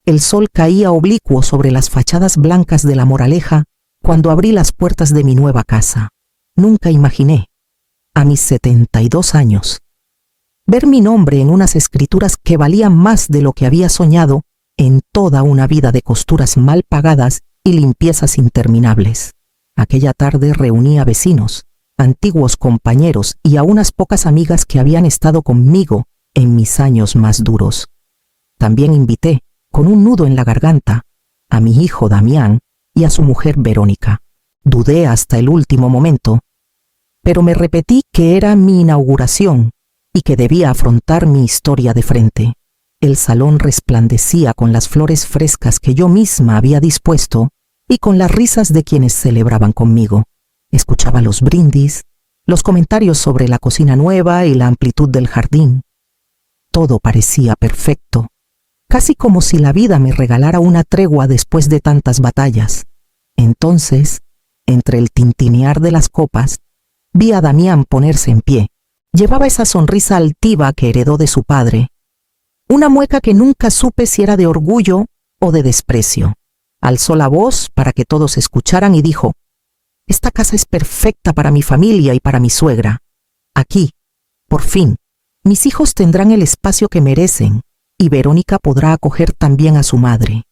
El sol caía oblicuo sobre las fachadas blancas de La Moraleja cuando abrí las puertas de mi nueva casa. Nunca imaginé, a mis 72 años, ver mi nombre en unas escrituras que valían más de lo que había soñado en toda una vida de costuras mal pagadas y limpiezas interminables. Aquella tarde reuní a vecinos, antiguos compañeros y a unas pocas amigas que habían estado conmigo en mis años más duros. También invité, con un nudo en la garganta, a mi hijo Damián y a su mujer Verónica. Dudé hasta el último momento, pero me repetí que era mi inauguración y que debía afrontar mi historia de frente. El salón resplandecía con las flores frescas que yo misma había dispuesto y con las risas de quienes celebraban conmigo. Escuchaba los brindis, los comentarios sobre la cocina nueva y la amplitud del jardín. Todo parecía perfecto, casi como si la vida me regalara una tregua después de tantas batallas. Entonces, entre el tintinear de las copas, vi a Damián ponerse en pie. Llevaba esa sonrisa altiva que heredó de su padre, una mueca que nunca supe si era de orgullo o de desprecio. Alzó la voz para que todos escucharan y dijo: «Esta casa es perfecta para mi familia y para mi suegra. Aquí, por fin, mis hijos tendrán el espacio que merecen y Verónica podrá acoger también a su madre».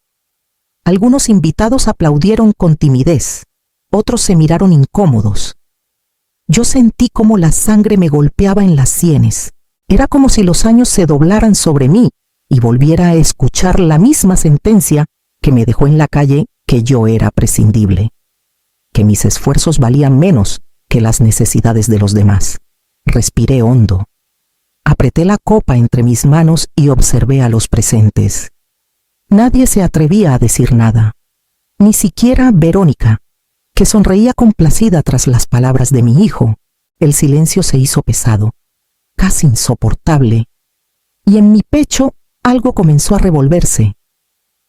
Algunos invitados aplaudieron con timidez, otros se miraron incómodos. Yo sentí como la sangre me golpeaba en las sienes. Era como si los años se doblaran sobre mí y volviera a escuchar la misma sentencia que me dejó en la calle, que yo era prescindible, que mis esfuerzos valían menos que las necesidades de los demás. Respiré hondo. Apreté la copa entre mis manos y observé a los presentes. Nadie se atrevía a decir nada, ni siquiera Verónica, que sonreía complacida tras las palabras de mi hijo. El silencio se hizo pesado, casi insoportable, y en mi pecho algo comenzó a revolverse.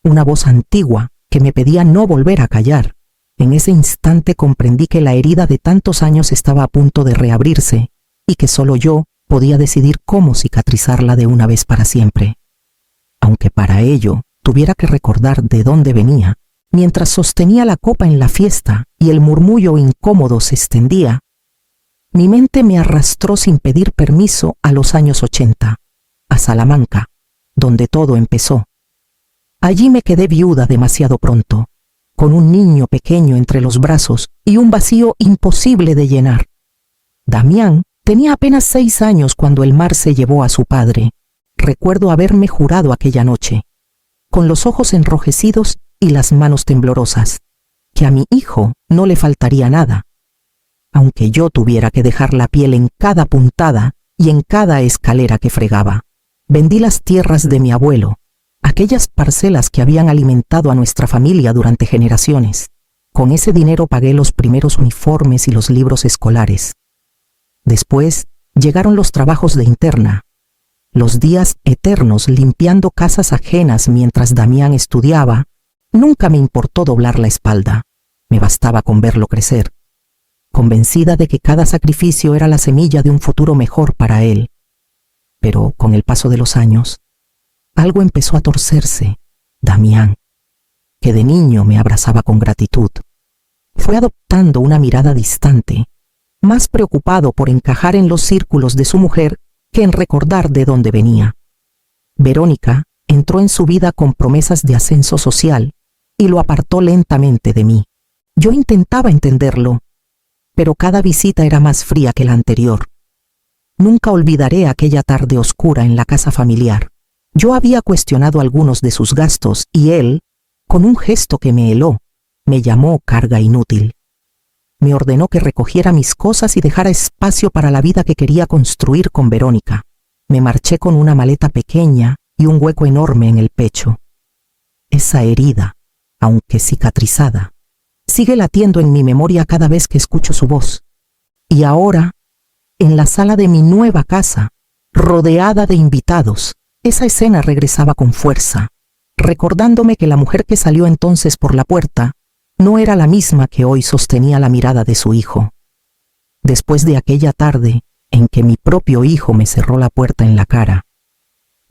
Una voz antigua que me pedía no volver a callar. En ese instante comprendí que la herida de tantos años estaba a punto de reabrirse y que solo yo podía decidir cómo cicatrizarla de una vez para siempre. Aunque para ello tuviera que recordar de dónde venía, mientras sostenía la copa en la fiesta y el murmullo incómodo se extendía, mi mente me arrastró sin pedir permiso a los años 80, a Salamanca, donde todo empezó. Allí me quedé viuda demasiado pronto, con un niño pequeño entre los brazos y un vacío imposible de llenar. Damián tenía apenas 6 años cuando el mar se llevó a su padre. Recuerdo haberme jurado aquella noche, con los ojos enrojecidos y las manos temblorosas, que a mi hijo no le faltaría nada, aunque yo tuviera que dejar la piel en cada puntada y en cada escalera que fregaba. Vendí las tierras de mi abuelo, aquellas parcelas que habían alimentado a nuestra familia durante generaciones. Con ese dinero pagué los primeros uniformes y los libros escolares. Después llegaron los trabajos de interna, los días eternos limpiando casas ajenas mientras Damián estudiaba. Nunca me importó doblar la espalda, me bastaba con verlo crecer, convencida de que cada sacrificio era la semilla de un futuro mejor para él. Pero con el paso de los años, algo empezó a torcerse. Damián, que de niño me abrazaba con gratitud, fue adoptando una mirada distante, más preocupado por encajar en los círculos de su mujer que en recordar de dónde venía. Verónica entró en su vida con promesas de ascenso social y lo apartó lentamente de mí. Yo intentaba entenderlo, pero cada visita era más fría que la anterior. Nunca olvidaré aquella tarde oscura en la casa familiar. Yo había cuestionado algunos de sus gastos y él, con un gesto que me heló, me llamó carga inútil. Me ordenó que recogiera mis cosas y dejara espacio para la vida que quería construir con Verónica. Me marché con una maleta pequeña y un hueco enorme en el pecho. Esa herida, aunque cicatrizada, sigue latiendo en mi memoria cada vez que escucho su voz. Y ahora, en la sala de mi nueva casa, rodeada de invitados, esa escena regresaba con fuerza, recordándome que la mujer que salió entonces por la puerta no era la misma que hoy sostenía la mirada de su hijo. Después de aquella tarde en que mi propio hijo me cerró la puerta en la cara,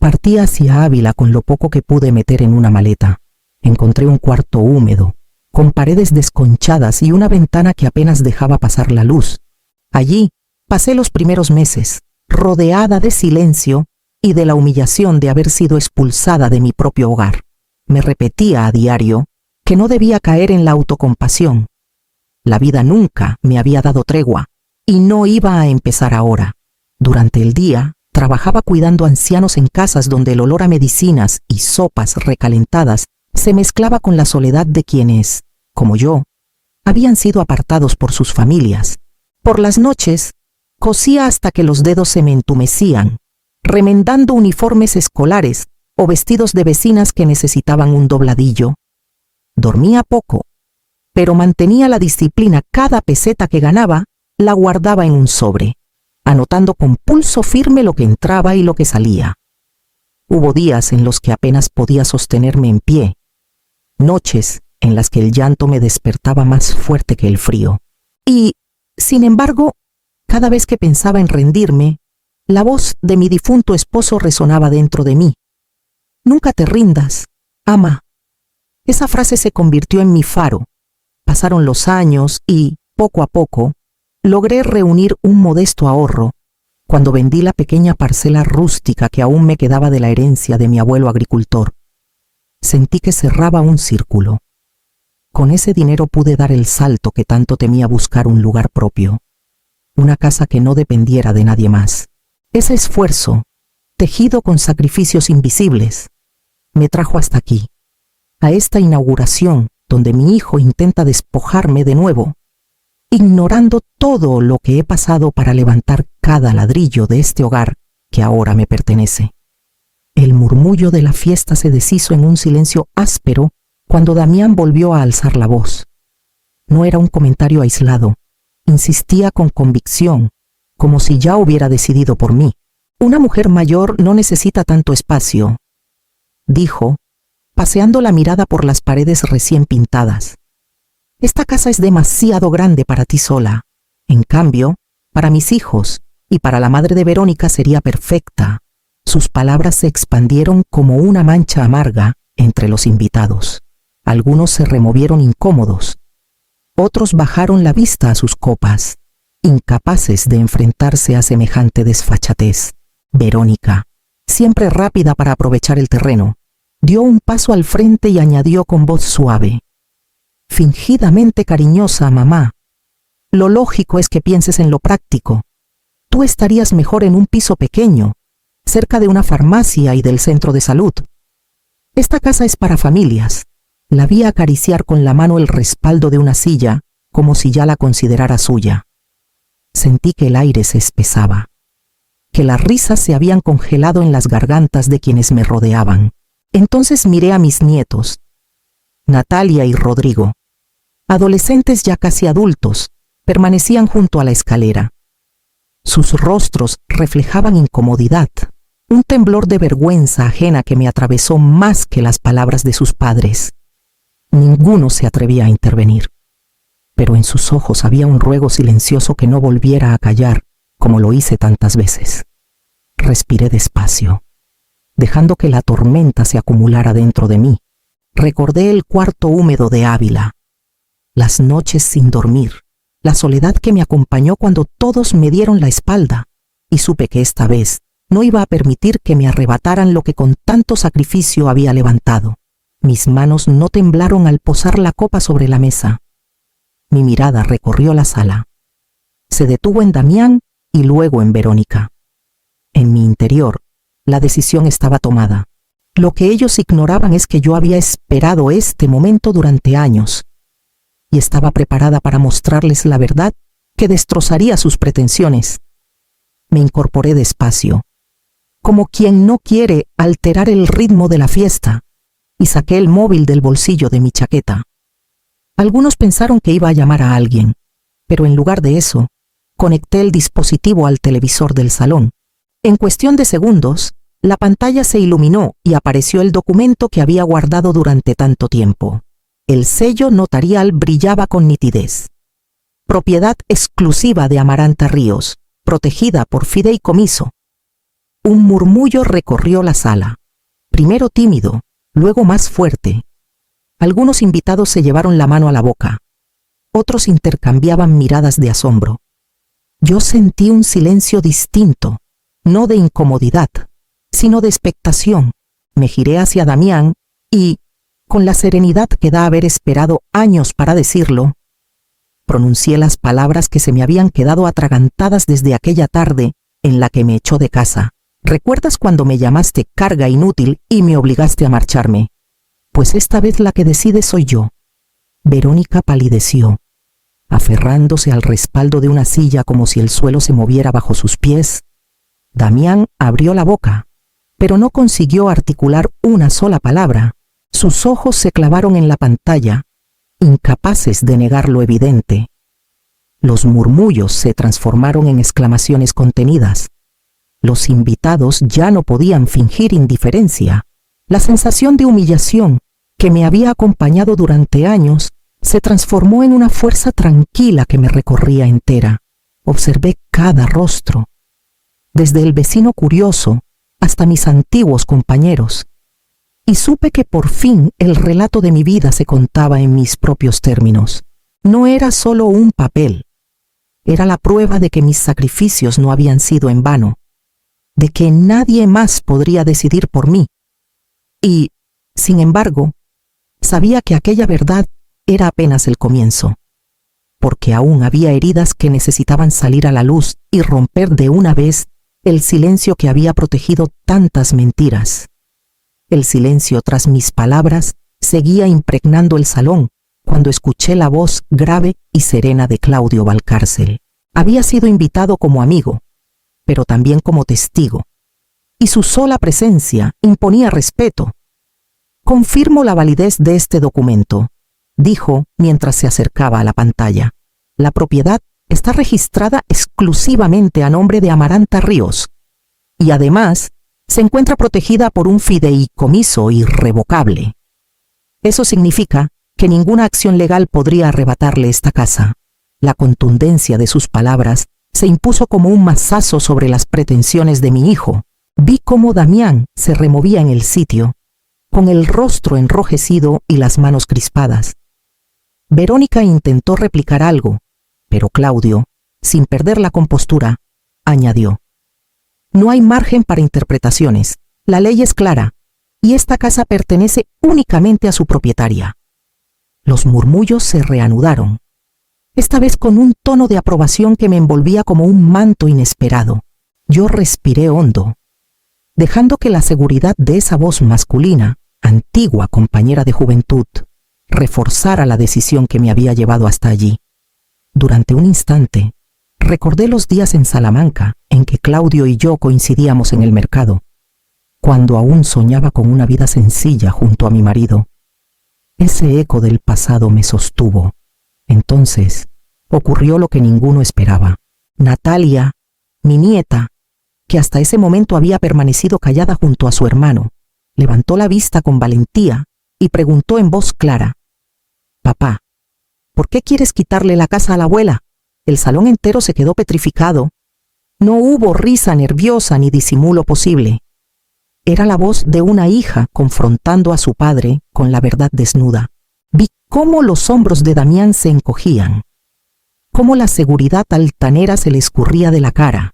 Partí hacia Ávila con lo poco que pude meter en una maleta. Encontré un cuarto húmedo, con paredes desconchadas y una ventana que apenas dejaba pasar la luz. Allí pasé los primeros meses, rodeada de silencio y de la humillación de haber sido expulsada de mi propio hogar. Me repetía a diario que no debía caer en la autocompasión. La vida nunca me había dado tregua y no iba a empezar ahora. Durante el día, trabajaba cuidando ancianos en casas donde el olor a medicinas y sopas recalentadas se mezclaba con la soledad de quienes, como yo, habían sido apartados por sus familias. Por las noches, cosía hasta que los dedos se me entumecían, remendando uniformes escolares o vestidos de vecinas que necesitaban un dobladillo. Dormía poco, pero mantenía la disciplina. Cada peseta que ganaba la guardaba en un sobre, anotando con pulso firme lo que entraba y lo que salía. Hubo días en los que apenas podía sostenerme en pie, noches en las que el llanto me despertaba más fuerte que el frío. Y, sin embargo, cada vez que pensaba en rendirme, la voz de mi difunto esposo resonaba dentro de mí. Nunca te rindas, ama. Esa frase se convirtió en mi faro. Pasaron los años y, poco a poco, logré reunir un modesto ahorro cuando vendí la pequeña parcela rústica que aún me quedaba de la herencia de mi abuelo agricultor. Sentí que cerraba un círculo. Con ese dinero pude dar el salto que tanto temía, buscar un lugar propio, una casa que no dependiera de nadie más. Ese esfuerzo, tejido con sacrificios invisibles, me trajo hasta aquí, a esta inauguración donde mi hijo intenta despojarme de nuevo, ignorando todo lo que he pasado para levantar cada ladrillo de este hogar que ahora me pertenece. El murmullo de la fiesta se deshizo en un silencio áspero cuando Damián volvió a alzar la voz. No era un comentario aislado, insistía con convicción, como si ya hubiera decidido por mí. Una mujer mayor no necesita tanto espacio, dijo, paseando la mirada por las paredes recién pintadas. Esta casa es demasiado grande para ti sola. En cambio, para mis hijos y para la madre de Verónica sería perfecta. Sus palabras se expandieron como una mancha amarga entre los invitados. Algunos se removieron incómodos. Otros bajaron la vista a sus copas, incapaces de enfrentarse a semejante desfachatez. Verónica, siempre rápida para aprovechar el terreno, dio un paso al frente y añadió con voz suave: fingidamente cariñosa, mamá. Lo lógico es que pienses en lo práctico. Tú estarías mejor en un piso pequeño, cerca de una farmacia y del centro de salud. Esta casa es para familias. La vi acariciar con la mano el respaldo de una silla, como si ya la considerara suya. Sentí que el aire se espesaba, que las risas se habían congelado en las gargantas de quienes me rodeaban. Entonces miré a mis nietos, Natalia y Rodrigo. Adolescentes ya casi adultos, permanecían junto a la escalera. Sus rostros reflejaban incomodidad, un temblor de vergüenza ajena que me atravesó más que las palabras de sus padres. Ninguno se atrevía a intervenir, pero en sus ojos había un ruego silencioso que no volviera a callar, como lo hice tantas veces. Respiré despacio, dejando que la tormenta se acumulara dentro de mí. Recordé el cuarto húmedo de Ávila, las noches sin dormir, la soledad que me acompañó cuando todos me dieron la espalda, y supe que esta vez no iba a permitir que me arrebataran lo que con tanto sacrificio había levantado. Mis manos no temblaron al posar la copa sobre la mesa. Mi mirada recorrió la sala. Se detuvo en Damián y luego en Verónica. En mi interior, la decisión estaba tomada. Lo que ellos ignoraban es que yo había esperado este momento durante años y estaba preparada para mostrarles la verdad que destrozaría sus pretensiones. Me incorporé despacio, como quien no quiere alterar el ritmo de la fiesta, y saqué el móvil del bolsillo de mi chaqueta. Algunos pensaron que iba a llamar a alguien, pero en lugar de eso, conecté el dispositivo al televisor del salón. En cuestión de segundos, la pantalla se iluminó y apareció el documento que había guardado durante tanto tiempo. El sello notarial brillaba con nitidez. Propiedad exclusiva de Amaranta Ríos, protegida por fideicomiso. un murmullo recorrió la sala. Primero tímido, luego más fuerte. Algunos invitados se llevaron la mano a la boca. Otros intercambiaban miradas de asombro. Yo sentí un silencio distinto, no de incomodidad, sino de expectación. Me giré hacia Damián y, con la serenidad que da haber esperado años para decirlo, pronuncié las palabras que se me habían quedado atragantadas desde aquella tarde en la que me echó de casa. ¿Recuerdas cuando me llamaste carga inútil y me obligaste a marcharme? Pues esta vez la que decide soy yo. Verónica palideció, aferrándose al respaldo de una silla como si el suelo se moviera bajo sus pies. Damián abrió la boca, pero no consiguió articular una sola palabra. Sus ojos se clavaron en la pantalla, incapaces de negar lo evidente. Los murmullos se transformaron en exclamaciones contenidas. Los invitados ya no podían fingir indiferencia. La sensación de humillación que me había acompañado durante años se transformó en una fuerza tranquila que me recorría entera. Observé cada rostro, desde el vecino curioso hasta mis antiguos compañeros, y supe que por fin el relato de mi vida se contaba en mis propios términos. No era solo un papel, era la prueba de que mis sacrificios no habían sido en vano, de que nadie más podría decidir por mí. Y, sin embargo, sabía que aquella verdad era apenas el comienzo, porque aún había heridas que necesitaban salir a la luz y romper de una vez el silencio que había protegido tantas mentiras. El silencio tras mis palabras seguía impregnando el salón cuando escuché la voz grave y serena de Claudio Valcárcel. Había sido invitado como amigo, pero también como testigo, y su sola presencia imponía respeto. Confirmo la validez de este documento, dijo mientras se acercaba a la pantalla. La propiedad está registrada exclusivamente a nombre de Amaranta Ríos, y además se encuentra protegida por un fideicomiso irrevocable. Eso significa que ninguna acción legal podría arrebatarle esta casa. La contundencia de sus palabras se impuso como un mazazo sobre las pretensiones de mi hijo. Vi cómo Damián se removía en el sitio, con el rostro enrojecido y las manos crispadas. Verónica intentó replicar algo, pero Claudio, sin perder la compostura, añadió: no hay margen para interpretaciones. La ley es clara, y esta casa pertenece únicamente a su propietaria. Los murmullos se reanudaron, esta vez con un tono de aprobación que me envolvía como un manto inesperado. Yo respiré hondo, dejando que la seguridad de esa voz masculina, antigua compañera de juventud, reforzara la decisión que me había llevado hasta allí. Durante un instante, recordé los días en Salamanca en que Claudio y yo coincidíamos en el mercado, cuando aún soñaba con una vida sencilla junto a mi marido. Ese eco del pasado me sostuvo. Entonces, ocurrió lo que ninguno esperaba. Natalia, mi nieta, que hasta ese momento había permanecido callada junto a su hermano, levantó la vista con valentía y preguntó en voz clara: «Papá, ¿por qué quieres quitarle la casa a la abuela?» El salón entero se quedó petrificado. No hubo risa nerviosa ni disimulo posible. Era la voz de una hija confrontando a su padre con la verdad desnuda. Vi cómo los hombros de Damián se encogían, cómo la seguridad altanera se le escurría de la cara,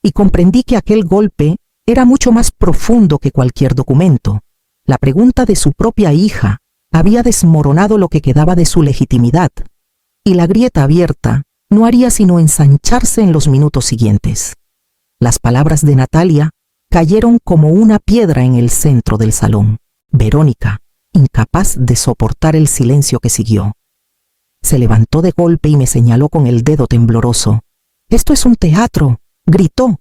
y comprendí que aquel golpe era mucho más profundo que cualquier documento. La pregunta de su propia hija había desmoronado lo que quedaba de su legitimidad, y la grieta abierta no haría sino ensancharse en los minutos siguientes. Las palabras de Natalia cayeron como una piedra en el centro del salón. Verónica, incapaz de soportar el silencio que siguió, se levantó de golpe y me señaló con el dedo tembloroso. «Esto es un teatro», gritó.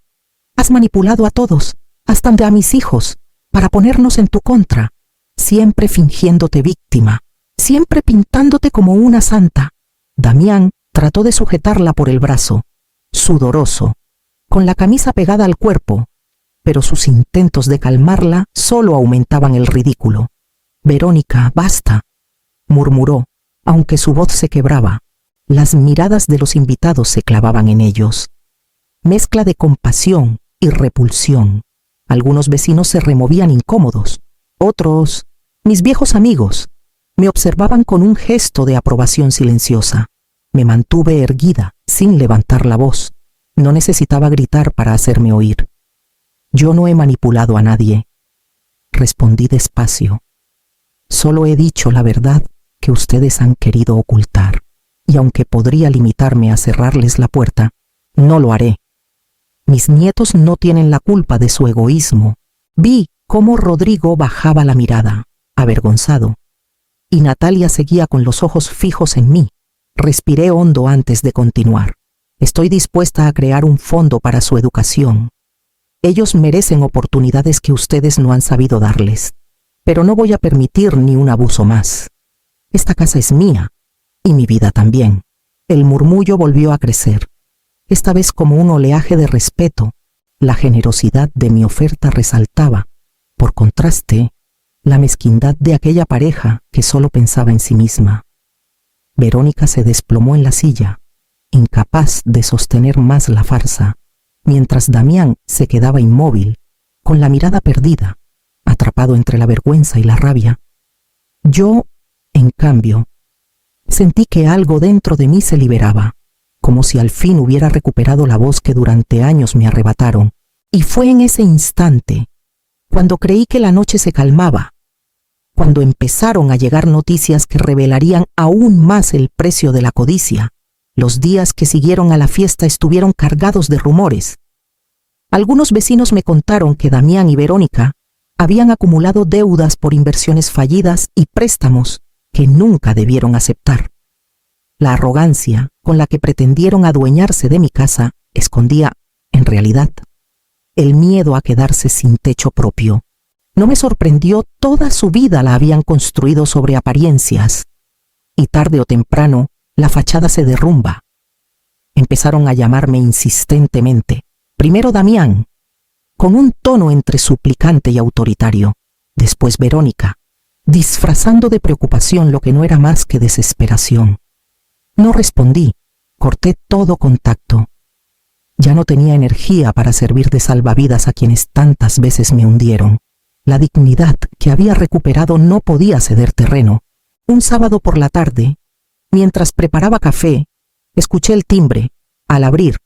«Has manipulado a todos, hasta a mis hijos, para ponernos en tu contra, siempre fingiéndote víctima, siempre pintándote como una santa». Damián trató de sujetarla por el brazo, sudoroso, con la camisa pegada al cuerpo, pero sus intentos de calmarla solo aumentaban el ridículo. «Verónica, basta», murmuró, aunque su voz se quebraba. Las miradas de los invitados se clavaban en ellos. Mezcla de compasión y repulsión. Algunos vecinos se removían incómodos. Otros, mis viejos amigos, me observaban con un gesto de aprobación silenciosa. Me mantuve erguida, sin levantar la voz. No necesitaba gritar para hacerme oír. Yo no he manipulado a nadie. Respondí despacio. Solo he dicho la verdad que ustedes han querido ocultar. Y aunque podría limitarme a cerrarles la puerta, no lo haré. Mis nietos no tienen la culpa de su egoísmo. Vi cómo Rodrigo bajaba la mirada, avergonzado, y Natalia seguía con los ojos fijos en mí. Respiré hondo antes de continuar. Estoy dispuesta a crear un fondo para su educación. Ellos merecen oportunidades que ustedes no han sabido darles, pero no voy a permitir ni un abuso más. Esta casa es mía, y mi vida también. El murmullo volvió a crecer, esta vez como un oleaje de respeto. La generosidad de mi oferta resaltaba, por contraste, la mezquindad de aquella pareja que solo pensaba en sí misma. Verónica se desplomó en la silla, incapaz de sostener más la farsa, mientras Damián se quedaba inmóvil, con la mirada perdida, atrapado entre la vergüenza y la rabia. Yo, en cambio, sentí que algo dentro de mí se liberaba, como si al fin hubiera recuperado la voz que durante años me arrebataron. Y fue en ese instante, cuando creí que la noche se calmaba, cuando empezaron a llegar noticias que revelarían aún más el precio de la codicia. Los días que siguieron a la fiesta estuvieron cargados de rumores. Algunos vecinos me contaron que Damián y Verónica habían acumulado deudas por inversiones fallidas y préstamos que nunca debieron aceptar. La arrogancia con la que pretendieron adueñarse de mi casa escondía, en realidad, el miedo a quedarse sin techo propio. No me sorprendió, toda su vida la habían construido sobre apariencias, y tarde o temprano la fachada se derrumba. Empezaron a llamarme insistentemente. Primero Damián, con un tono entre suplicante y autoritario. Después Verónica, disfrazando de preocupación lo que no era más que desesperación. No respondí, corté todo contacto. Ya no tenía energía para servir de salvavidas a quienes tantas veces me hundieron. La dignidad que había recuperado no podía ceder terreno. Un sábado por la tarde, mientras preparaba café, escuché el timbre. Al abrir,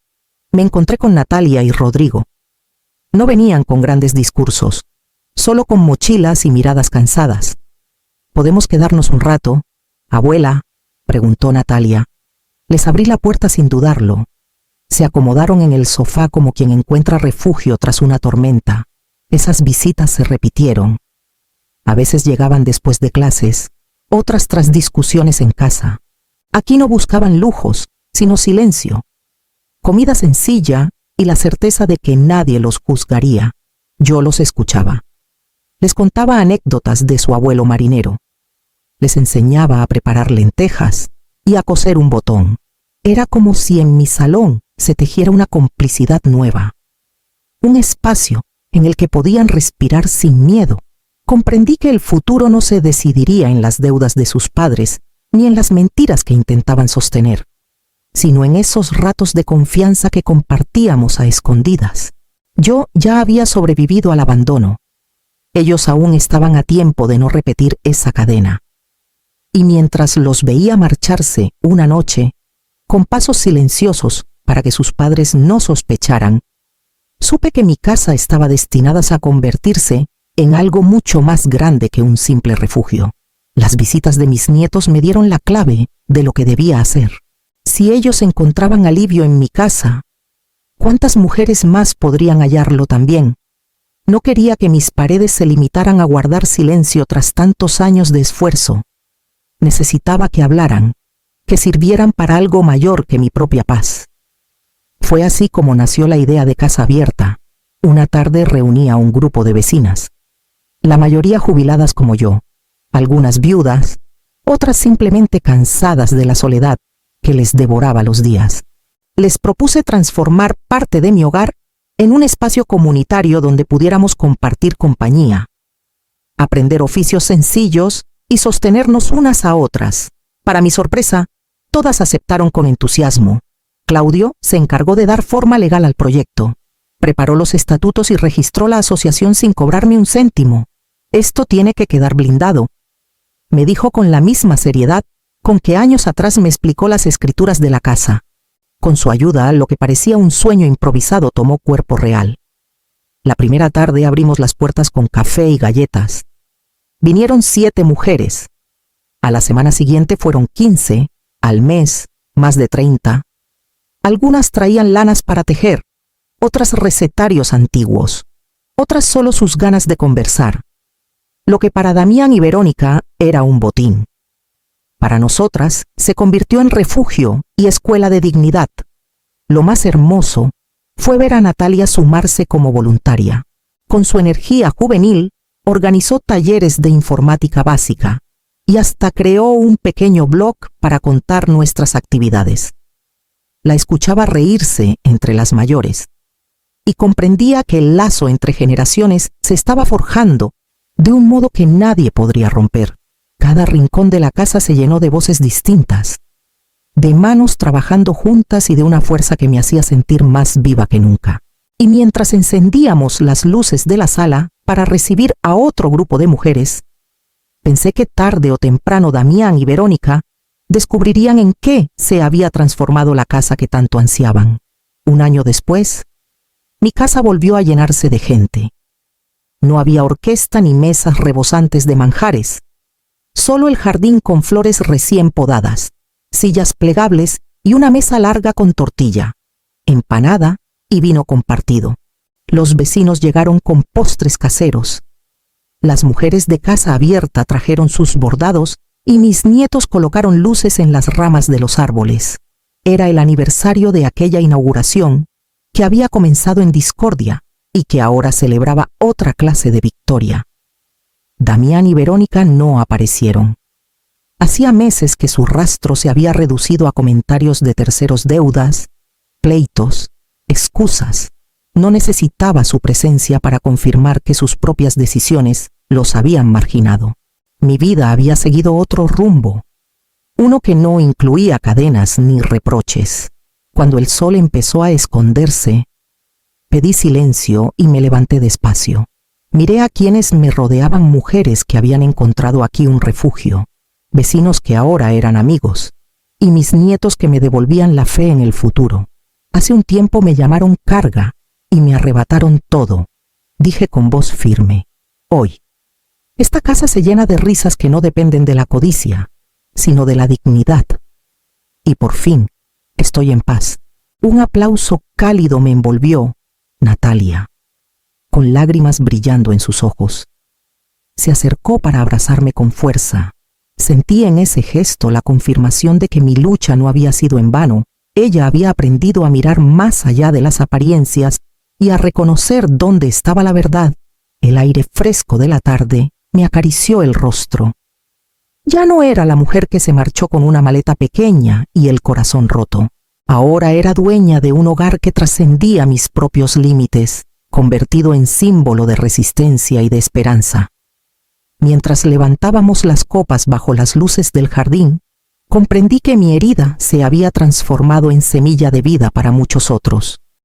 me encontré con Natalia y Rodrigo. No venían con grandes discursos, solo con mochilas y miradas cansadas. ¿Podemos quedarnos un rato, abuela?, preguntó Natalia. Les abrí la puerta sin dudarlo. Se acomodaron en el sofá como quien encuentra refugio tras una tormenta. Esas visitas se repitieron. A veces llegaban después de clases, otras tras discusiones en casa. Aquí no buscaban lujos, sino silencio, comida sencilla y la certeza de que nadie los juzgaría. Yo los escuchaba. Les contaba anécdotas de su abuelo marinero. Les enseñaba a preparar lentejas y a coser un botón. Era como si en mi salón se tejiera una complicidad nueva. Un espacio en el que podían respirar sin miedo. Comprendí que el futuro no se decidiría en las deudas de sus padres ni en las mentiras que intentaban sostener, sino en esos ratos de confianza que compartíamos a escondidas. Yo ya había sobrevivido al abandono. Ellos aún estaban a tiempo de no repetir esa cadena. Y mientras los veía marcharse una noche, con pasos silenciosos para que sus padres no sospecharan, supe que mi casa estaba destinada a convertirse en algo mucho más grande que un simple refugio. Las visitas de mis nietos me dieron la clave de lo que debía hacer. Si ellos encontraban alivio en mi casa, ¿cuántas mujeres más podrían hallarlo también? No quería que mis paredes se limitaran a guardar silencio tras tantos años de esfuerzo. Necesitaba que hablaran, que sirvieran para algo mayor que mi propia paz. Fue así como nació la idea de Casa Abierta. Una tarde reuní a un grupo de vecinas, la mayoría jubiladas como yo, algunas viudas, otras simplemente cansadas de la soledad que les devoraba los días. Les propuse transformar parte de mi hogar en un espacio comunitario donde pudiéramos compartir compañía, aprender oficios sencillos y sostenernos unas a otras. Para mi sorpresa, todas aceptaron con entusiasmo. Claudio se encargó de dar forma legal al proyecto. Preparó los estatutos y registró la asociación sin cobrarme un céntimo. Esto tiene que quedar blindado, me dijo con la misma seriedad con que años atrás me explicó las escrituras de la casa. Con su ayuda, lo que parecía un sueño improvisado tomó cuerpo real. La primera tarde abrimos las puertas con café y galletas. Vinieron 7 mujeres. A la semana siguiente fueron 15, al mes, más de 30. Algunas traían lanas para tejer, otras recetarios antiguos, otras solo sus ganas de conversar. Lo que para Damián y Verónica era un botín, para nosotras se convirtió en refugio y escuela de dignidad. Lo más hermoso fue ver a Natalia sumarse como voluntaria. Con su energía juvenil, organizó talleres de informática básica y hasta creó un pequeño blog para contar nuestras actividades. La escuchaba reírse entre las mayores y comprendía que el lazo entre generaciones se estaba forjando de un modo que nadie podría romper. Cada rincón de la casa se llenó de voces distintas, de manos trabajando juntas y de una fuerza que me hacía sentir más viva que nunca. Y mientras encendíamos las luces de la sala para recibir a otro grupo de mujeres, pensé que tarde o temprano Damián y Verónica descubrirían en qué se había transformado la casa que tanto ansiaban. Un año después, mi casa volvió a llenarse de gente. No había orquesta ni mesas rebosantes de manjares, solo el jardín con flores recién podadas, sillas plegables y una mesa larga con tortilla, empanada y vino compartido. Los vecinos llegaron con postres caseros. Las mujeres de casa abierta trajeron sus bordados y mis nietos colocaron luces en las ramas de los árboles. Era el aniversario de aquella inauguración que había comenzado en discordia y que ahora celebraba otra clase de victoria. Damián y Verónica no aparecieron. Hacía meses que su rastro se había reducido a comentarios de terceros, deudas, pleitos, excusas. No necesitaba su presencia para confirmar que sus propias decisiones los habían marginado. Mi vida había seguido otro rumbo, uno que no incluía cadenas ni reproches. Cuando el sol empezó a esconderse, pedí silencio y me levanté despacio. Miré a quienes me rodeaban, mujeres que habían encontrado aquí un refugio, vecinos que ahora eran amigos, y mis nietos que me devolvían la fe en el futuro. Hace un tiempo me llamaron carga y me arrebataron todo, dije con voz firme. Hoy, esta casa se llena de risas que no dependen de la codicia, sino de la dignidad. Y por fin, estoy en paz. Un aplauso cálido me envolvió, Natalia, con lágrimas brillando en sus ojos. Se acercó para abrazarme con fuerza. Sentí en ese gesto la confirmación de que mi lucha no había sido en vano. Ella había aprendido a mirar más allá de las apariencias y a reconocer dónde estaba la verdad. El aire fresco de la tarde me acarició el rostro. Ya no era la mujer que se marchó con una maleta pequeña y el corazón roto. Ahora era dueña de un hogar que trascendía mis propios límites, convertido en símbolo de resistencia y de esperanza. Mientras levantábamos las copas bajo las luces del jardín, comprendí que mi herida se había transformado en semilla de vida para muchos otros.